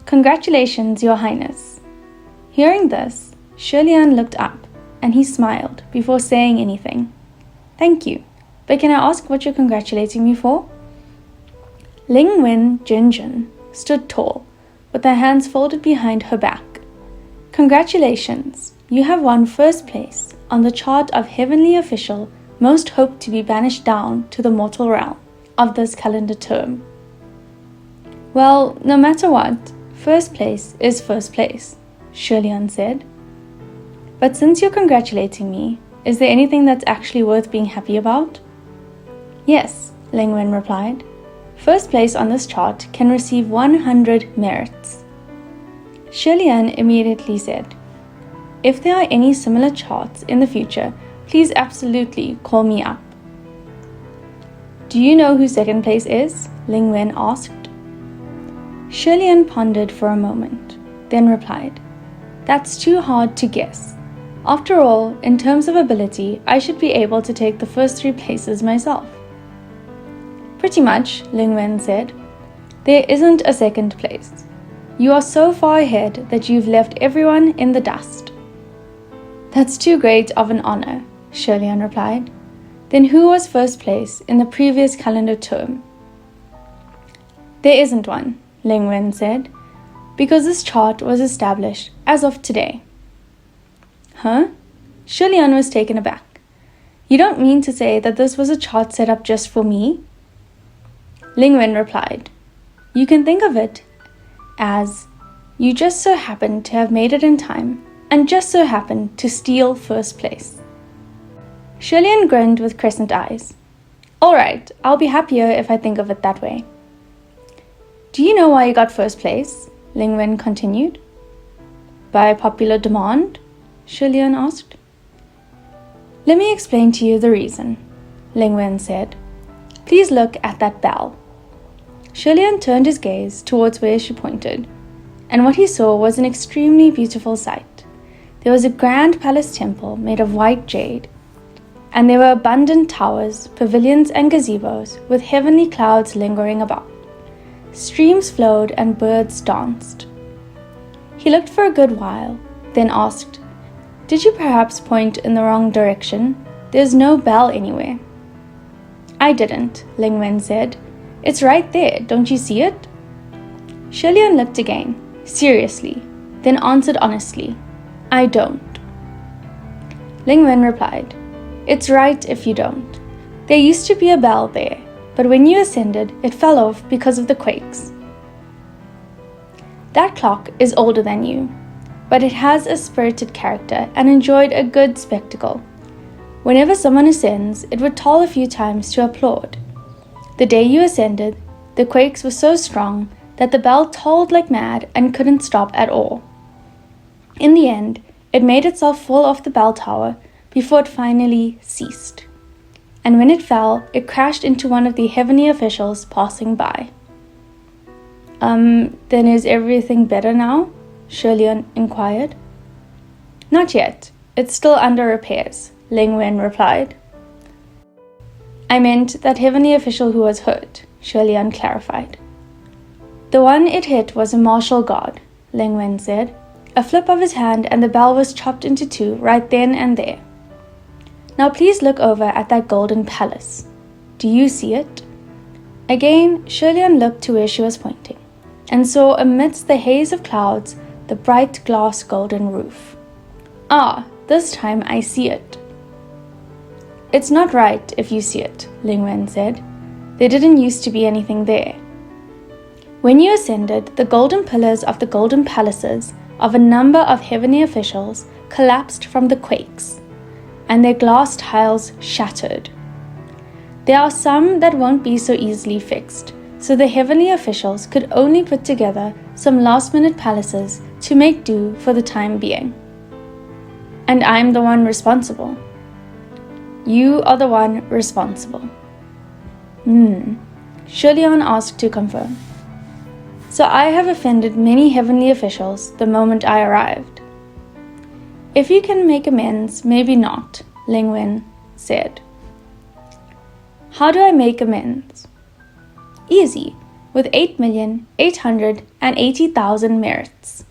Congratulations, Your Highness. Hearing this, Shilian looked up and he smiled before saying anything. Thank you, but can I ask what you're congratulating me for? Ling Wen Jinjin stood tall, with her hands folded behind her back. Congratulations, you have won first place on the chart of heavenly official most hoped to be banished down to the mortal realm of this calendar term. Well, no matter what, first place is first place, Shilian said. But since you're congratulating me, is there anything that's actually worth being happy about? Yes, Ling Wen replied. First place on this chart can receive 100 merits. Shilian immediately said, if there are any similar charts in the future, please absolutely call me up. Do you know who second place is? Ling Wen asked. Shilian pondered for a moment, then replied, that's too hard to guess. After all, in terms of ability, I should be able to take the first 3 places myself. Pretty much, Ling Wen said. There isn't a second place. You are so far ahead that you've left everyone in the dust. That's too great of an honor, Shilian replied. Then who was first place in the previous calendar term? There isn't one, Ling Wen said, because this chart was established as of today. Huh? Shilian was taken aback. You don't mean to say that this was a chart set up just for me? Ling Wen replied, you can think of it as you just so happened to have made it in time and just so happened to steal first place. Shilian grinned with crescent eyes. All right, I'll be happier if I think of it that way. Do you know why you got first place? Ling Wen continued. By popular demand? Shilian asked. Let me explain to you the reason, Ling Wen said. Please look at that bell. Shilian turned his gaze towards where she pointed, and what he saw was an extremely beautiful sight. There was a grand palace temple made of white jade, and there were abundant towers, pavilions, and gazebos with heavenly clouds lingering about. Streams flowed and birds danced. He looked for a good while, then asked, did you perhaps point in the wrong direction? There's no bell anywhere. I didn't, Ling Wen said. It's right there, don't you see it? Shilian looked again, seriously, then answered honestly, I don't. Ling Wen replied, it's right if you don't. There used to be a bell there, but when you ascended, it fell off because of the quakes. That clock is older than you, but it has a spirited character and enjoyed a good spectacle. Whenever someone ascends, it would toll a few times to applaud. The day you ascended, the quakes were so strong that the bell tolled like mad and couldn't stop at all. In the end, it made itself fall off the bell tower before it finally ceased. And when it fell, it crashed into one of the heavenly officials passing by. Then is everything better now? Shilian inquired. Not yet. It's still under repairs, Ling Wen replied. I meant that heavenly official who was hurt, Shilian clarified. The one it hit was a martial god, Ling Wen said. A flip of his hand and the bell was chopped into 2 right then and there. Now please look over at that golden palace. Do you see it? Again, Shilian looked to where she was pointing, and saw amidst the haze of clouds the bright glass golden roof. Ah, this time I see it. It's not right if you see it, Ling Wen said. There didn't used to be anything there. When you ascended, the golden pillars of the golden palaces of a number of heavenly officials collapsed from the quakes, and their glass tiles shattered. There are some that won't be so easily fixed, so the heavenly officials could only put together some last-minute palaces to make do for the time being. And I'm the one responsible. You are the one responsible. Shilian asked to confirm. So I have offended many heavenly officials the moment I arrived. If you can make amends, maybe not, Ling Wen said. How do I make amends? Easy. with 8,880,000 merits.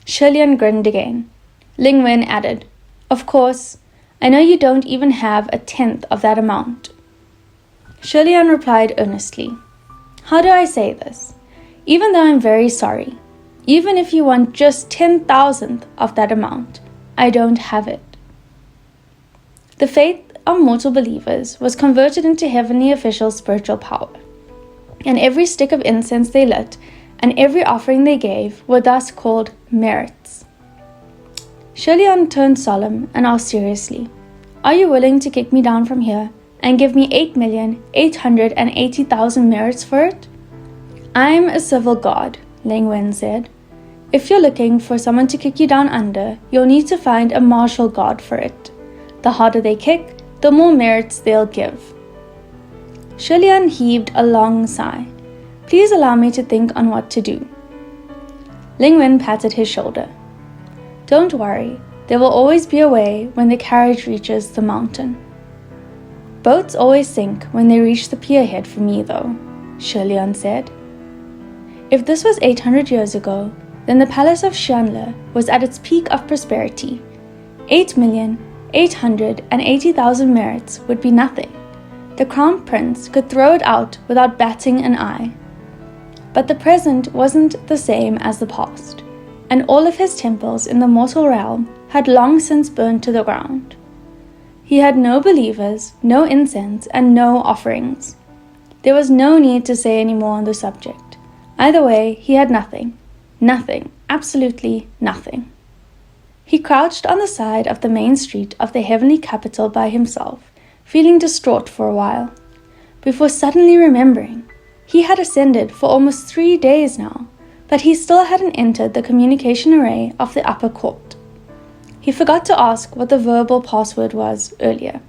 Shi Lian grinned again. Ling Wen added, "Of course, I know you don't even have a tenth of that amount." Shi Lian replied earnestly, "How do I say this? Even though I'm very sorry, even if you want just 10,000th of that amount, I don't have it." The faith of mortal believers was converted into heavenly official spiritual power, and every stick of incense they lit and every offering they gave were thus called merits. Shi Lian turned solemn and asked seriously, "Are you willing to kick me down from here and give me 8,880,000 merits for it?" "I'm a civil god," Ling Wen said. "If you're looking for someone to kick you down under, you'll need to find a martial god for it. The harder they kick, the more merits they'll give." Shi Lian heaved a long sigh. "Please allow me to think on what to do." Ling Wen patted his shoulder. "Don't worry, there will always be a way when the carriage reaches the mountain." "Boats always sink when they reach the pierhead for me though," Shi Lian said. If this was 800 years ago, then the palace of Xianle was at its peak of prosperity. 8,880,000 merits would be nothing. The crown prince could throw it out without batting an eye. But the present wasn't the same as the past, and all of his temples in the mortal realm had long since burned to the ground. He had no believers, no incense, and no offerings. There was no need to say any more on the subject. Either way, he had nothing. Nothing. Absolutely nothing. He crouched on the side of the main street of the heavenly capital by himself, feeling distraught for a while, before suddenly remembering he had ascended for almost 3 days now, but he still hadn't entered the communication array of the upper court. He forgot to ask what the verbal password was earlier.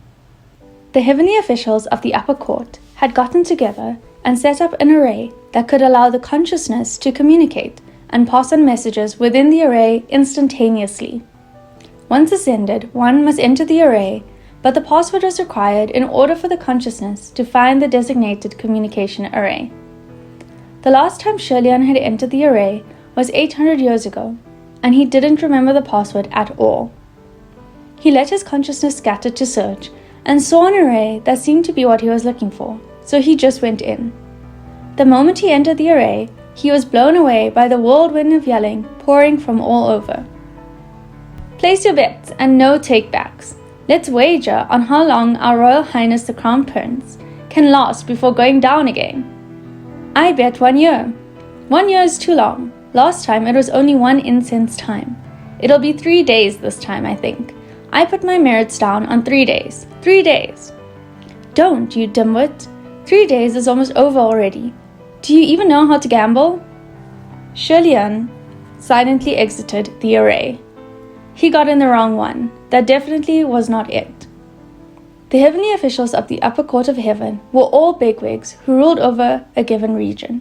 The heavenly officials of the upper court had gotten together and set up an array that could allow the consciousness to communicate and pass on messages within the array instantaneously. Once ascended, one must enter the array, but the password was required in order for the consciousness to find the designated communication array. The last time Shi Lian had entered the array was 800 years ago, and he didn't remember the password at all. He let his consciousness scatter to search and saw an array that seemed to be what he was looking for, so he just went in. The moment he entered the array, he was blown away by the whirlwind of yelling pouring from all over. "Place your bets and no takebacks. Let's wager on how long our Royal Highness the Crown Prince can last before going down again." "I bet 1 year. 1 year is too long. Last time it was only 1 incense time. It'll be 3 days this time, I think. I put my merits down on 3 days. 3 days." "Don't, you dimwit. 3 days is almost over already. Do you even know how to gamble?" Shi Lian silently exited the array. He got in the wrong one. That definitely was not it. The heavenly officials of the upper court of heaven were all bigwigs who ruled over a given region,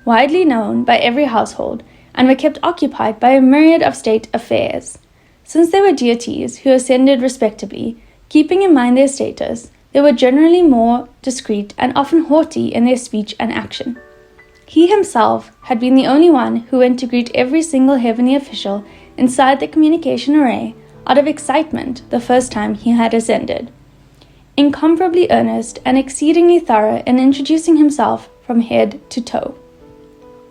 widely known by every household, and were kept occupied by a myriad of state affairs. Since they were deities who ascended respectably, keeping in mind their status, they were generally more discreet and often haughty in their speech and action. He himself had been the only one who went to greet every single heavenly official inside the communication array out of excitement the first time he had ascended. Incomparably earnest and exceedingly thorough in introducing himself from head to toe.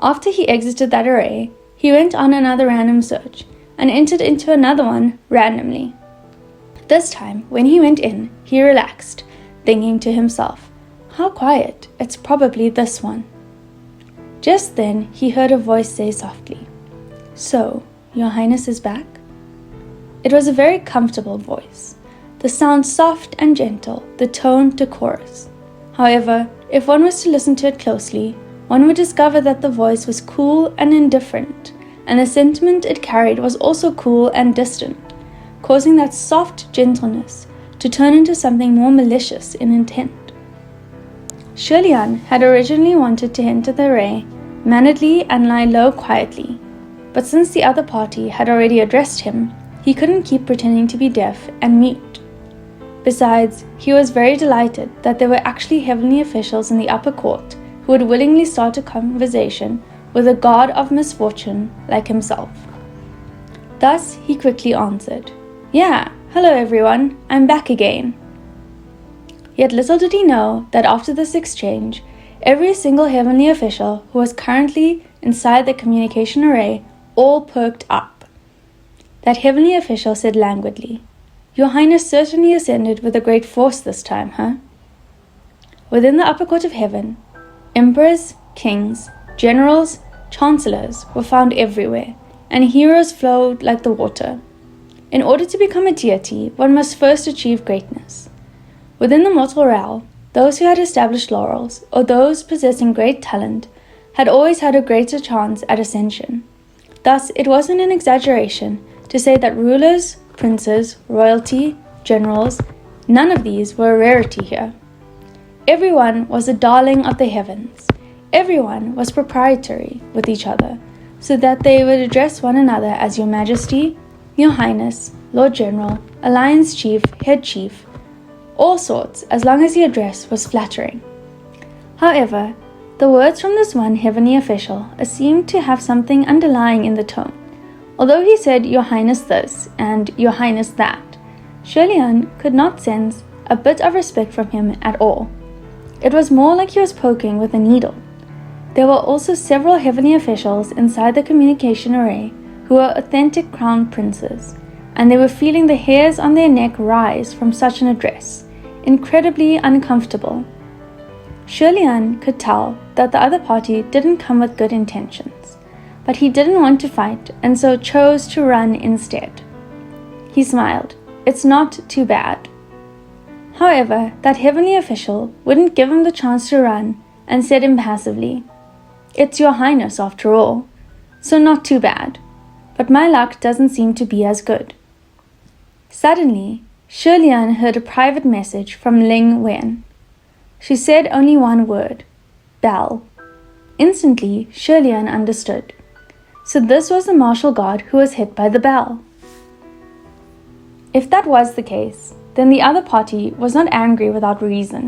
After he exited that array, he went on another random search and entered into another one randomly. This time, when he went in, he relaxed, thinking to himself, "How quiet, it's probably this one." Just then, he heard a voice say softly, "So, Your Highness is back?" It was a very comfortable voice, the sound soft and gentle, the tone decorous. However, if one was to listen to it closely, one would discover that the voice was cool and indifferent, and the sentiment it carried was also cool and distant, causing that soft gentleness to turn into something more malicious in intent. Shi Lian had originally wanted to enter the array manneredly and lie low quietly, but since the other party had already addressed him, he couldn't keep pretending to be deaf and mute. Besides, he was very delighted that there were actually heavenly officials in the upper court who who would willingly start a conversation with a god of misfortune like himself. Thus he quickly answered, "Yeah, hello everyone, I'm back again." Yet little did he know that after this exchange, every single heavenly official who was currently inside the communication array all perked up. That heavenly official said languidly, "Your Highness certainly ascended with a great force this time, huh?" Within the upper court of heaven, emperors, kings, generals, chancellors were found everywhere, and heroes flowed like the water. In order to become a deity, one must first achieve greatness. Within the mortal realm, those who had established laurels, or those possessing great talent, had always had a greater chance at ascension. Thus, it wasn't an exaggeration to say that rulers, princes, royalty, generals, none of these were a rarity here. Everyone was a darling of the heavens. Everyone was proprietary with each other, so that they would address one another as Your Majesty, Your Highness, Lord General, Alliance Chief, Head Chief, all sorts, as long as the address was flattering. However, the words from this one heavenly official seemed to have something underlying in the tone. Although he said Your Highness this and Your Highness that, Shirlian could not sense a bit of respect from him at all. It was more like he was poking with a needle. There were also several heavenly officials inside the communication array who were authentic crown princes, and they were feeling the hairs on their neck rise from such an address, incredibly uncomfortable. Shirlian could tell that the other party didn't come with good intentions, but he didn't want to fight and so chose to run instead. He smiled. It's not too bad. However, that heavenly official wouldn't give him the chance to run and said impassively, "It's Your Highness after all, so not too bad, but my luck doesn't seem to be as good." Suddenly, Shirlian heard a private message from Ling Wen. She said only one word, "Bell." Instantly, Shirlian understood. So this was the martial god who was hit by the bell. If that was the case, then the other party was not angry without reason.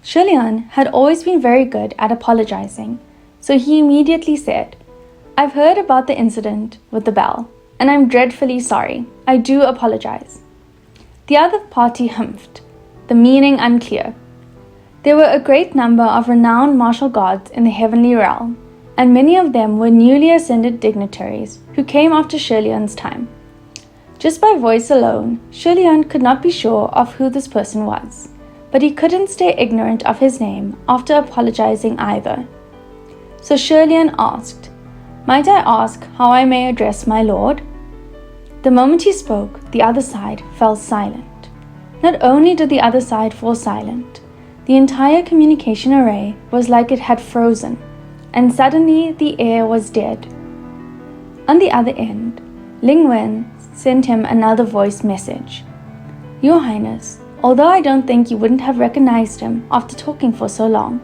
Shirlian had always been very good at apologizing, so he immediately said, "I've heard about the incident with the bell, and I'm dreadfully sorry. I do apologize." The other party humphed, the meaning unclear. There were a great number of renowned martial gods in the heavenly realm, and many of them were newly ascended dignitaries who came after Shirlian's time. Just by voice alone, Shirlian could not be sure of who this person was, but he couldn't stay ignorant of his name after apologizing either. So Shirlian asked, "Might I ask how I may address my lord?" The moment he spoke, the other side fell silent. Not only did the other side fall silent, the entire communication array was like it had frozen, and suddenly the air was dead. On the other end, Ling Wen sent him another voice message. "Your Highness, although I don't think you wouldn't have recognized him after talking for so long,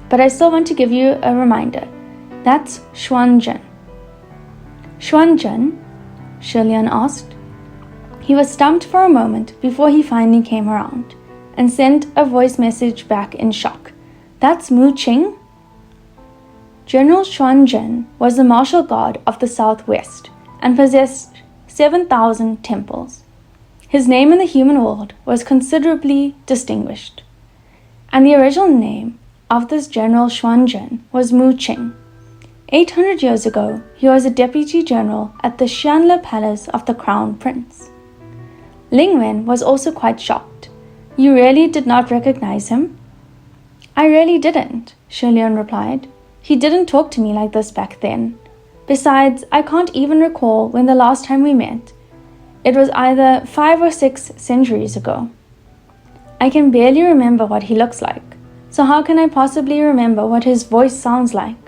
but I still want to give you a reminder. That's Xuanzhen." "Xuanzhen?" Shirlian asked. He was stumped for a moment before he finally came around, and sent a voice message back in shock. "That's Mu Qing?" General Xuanzhen was the martial god of the southwest, and possessed 7,000 temples. His name in the human world was considerably distinguished, and the original name of this General Xuanzhen was Mu Qing. 800 years ago, he was a deputy general at the Xianle Palace of the Crown Prince. Ling Wen was also quite shocked. "You really did not recognize him?" "I really didn't," Shirlian replied. "He didn't talk to me like this back then. Besides, I can't even recall when the last time we met. It was either 5 or 6 centuries ago. I can barely remember what he looks like, so how can I possibly remember what his voice sounds like?"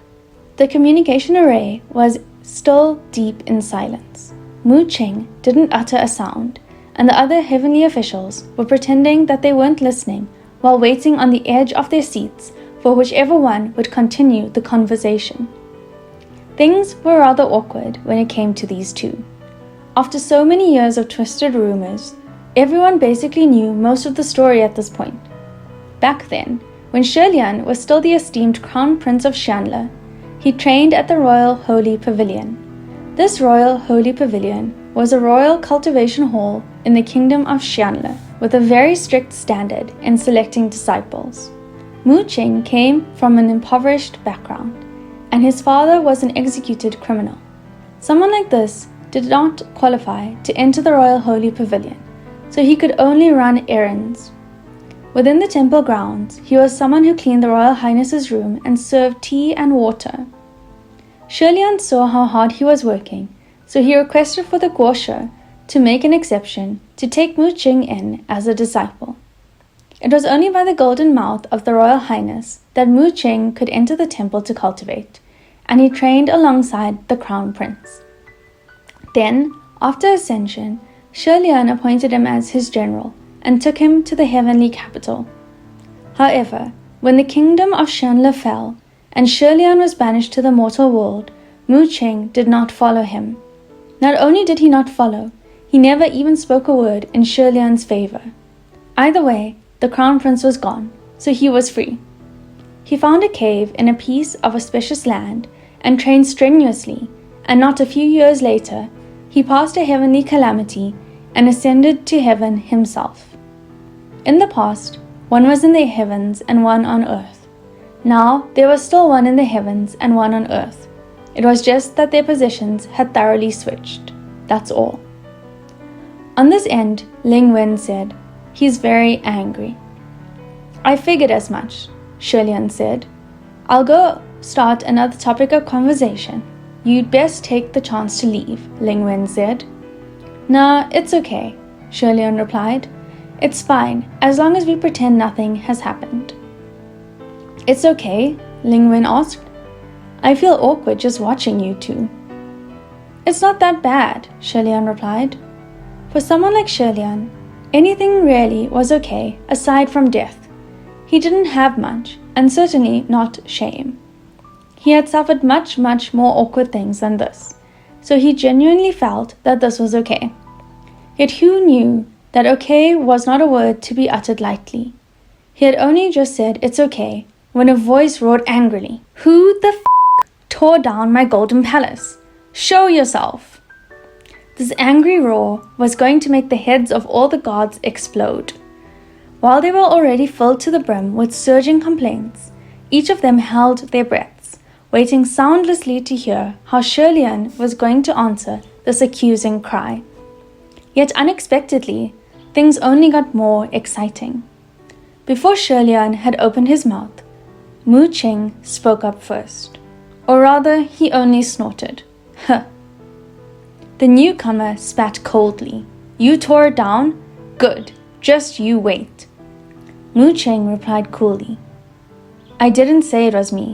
The communication array was still deep in silence. Mu Qing didn't utter a sound, and the other heavenly officials were pretending that they weren't listening while waiting on the edge of their seats for whichever one would continue the conversation. Things were rather awkward when it came to these two. After so many years of twisted rumors, everyone basically knew most of the story at this point. Back then, when Shilian was still the esteemed Crown Prince of Xianle, he trained at the Royal Holy Pavilion. This Royal Holy Pavilion was a royal cultivation hall in the Kingdom of Xianle, with a very strict standard in selecting disciples. Mu Qing came from an impoverished background, and his father was an executed criminal. Someone like this did not qualify to enter the Royal Holy Pavilion, so he could only run errands. Within the temple grounds, he was someone who cleaned the Royal Highness's room and served tea and water. Shilian saw how hard he was working, so he requested for the Guoshe to make an exception to take Mu Qing in as a disciple. It was only by the golden mouth of the Royal Highness that Mu Qing could enter the temple to cultivate, and he trained alongside the Crown Prince. Then, after ascension, Shilian appointed him as his general and took him to the heavenly capital. However, when the kingdom of Xianle fell, and Shilian was banished to the mortal world, Mu Qing did not follow him. Not only did he not follow, he never even spoke a word in Shilian's favor. Either way, the Crown Prince was gone, so he was free. He found a cave in a piece of auspicious land and trained strenuously, and not a few years later, he passed a heavenly calamity and ascended to heaven himself. In the past, one was in the heavens and one on earth. Now there was still one in the heavens and one on earth. It was just that their positions had thoroughly switched. That's all. On this end, Ling Wen said, "He's very angry." "I figured as much," Shilian said. "I'll go start another topic of conversation. You'd best take the chance to leave," Ling Wen said. "Nah, it's okay," Shilian replied. "It's fine, as long as we pretend nothing has happened." "It's okay?" Ling Wen asked. "I feel awkward just watching you two." "It's not that bad," Shilian replied. For someone like Shilian, anything really was okay aside from death. He didn't have much, and certainly not shame. He had suffered much, much more awkward things than this, so he genuinely felt that this was okay. Yet who knew that okay was not a word to be uttered lightly? He had only just said it's okay when a voice roared angrily, "Who the tore down my golden palace? Show yourself!" This angry roar was going to make the heads of all the gods explode. While they were already filled to the brim with surging complaints, each of them held their breaths, waiting soundlessly to hear how Shilian was going to answer this accusing cry. Yet unexpectedly, things only got more exciting. Before Shilian had opened his mouth, Mu Qing spoke up first. Or rather, he only snorted. Huh. The newcomer spat coldly. "You tore it down? Good. Just you wait." Mu Qing replied coolly. "I didn't say it was me.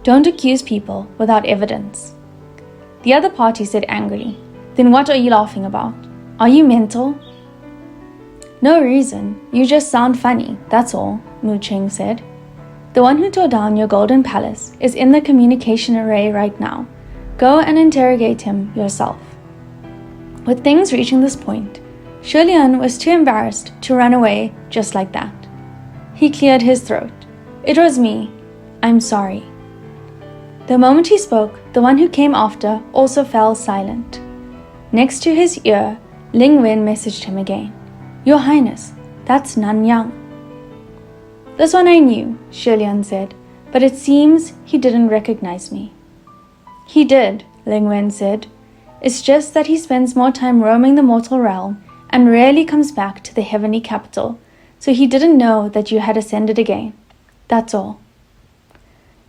Don't accuse people without evidence." The other party said angrily, "Then what are you laughing about? Are you mental?" "No reason. You just sound funny, that's all," Mu Qing said. "The one who tore down your golden palace is in the communication array right now. Go and interrogate him yourself." With things reaching this point, Shilian was too embarrassed to run away just like that. He cleared his throat. "It was me. I'm sorry." The moment he spoke, the one who came after also fell silent. Next to his ear, Ling Wen messaged him again. "Your Highness, that's Nanyang." "This one I knew," Shilian said, "but it seems he didn't recognize me." "He did," Ling Wen said. "It's just that he spends more time roaming the mortal realm and rarely comes back to the heavenly capital, so he didn't know that you had ascended again. That's all."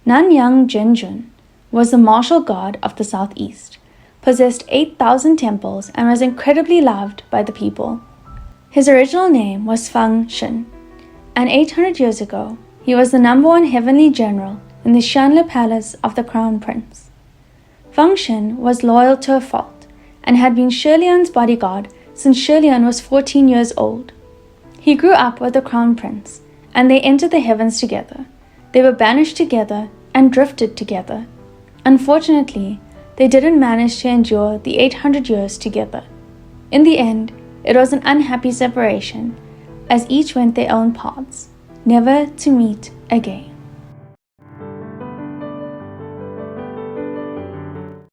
Nanyang Zhenjun was the martial god of the southeast, possessed 8,000 temples, and was incredibly loved by the people. His original name was Feng Xin, and 800 years ago, he was the #1 heavenly general in the Xianle Palace of the Crown Prince. Feng Xin was loyal to a fault, and had been Shilian's bodyguard since Shilian was 14 years old. He grew up with the Crown Prince, and they entered the heavens together. They were banished together and drifted together. Unfortunately, they didn't manage to endure the 800 years together. In the end, it was an unhappy separation, as each went their own paths. never to meet again.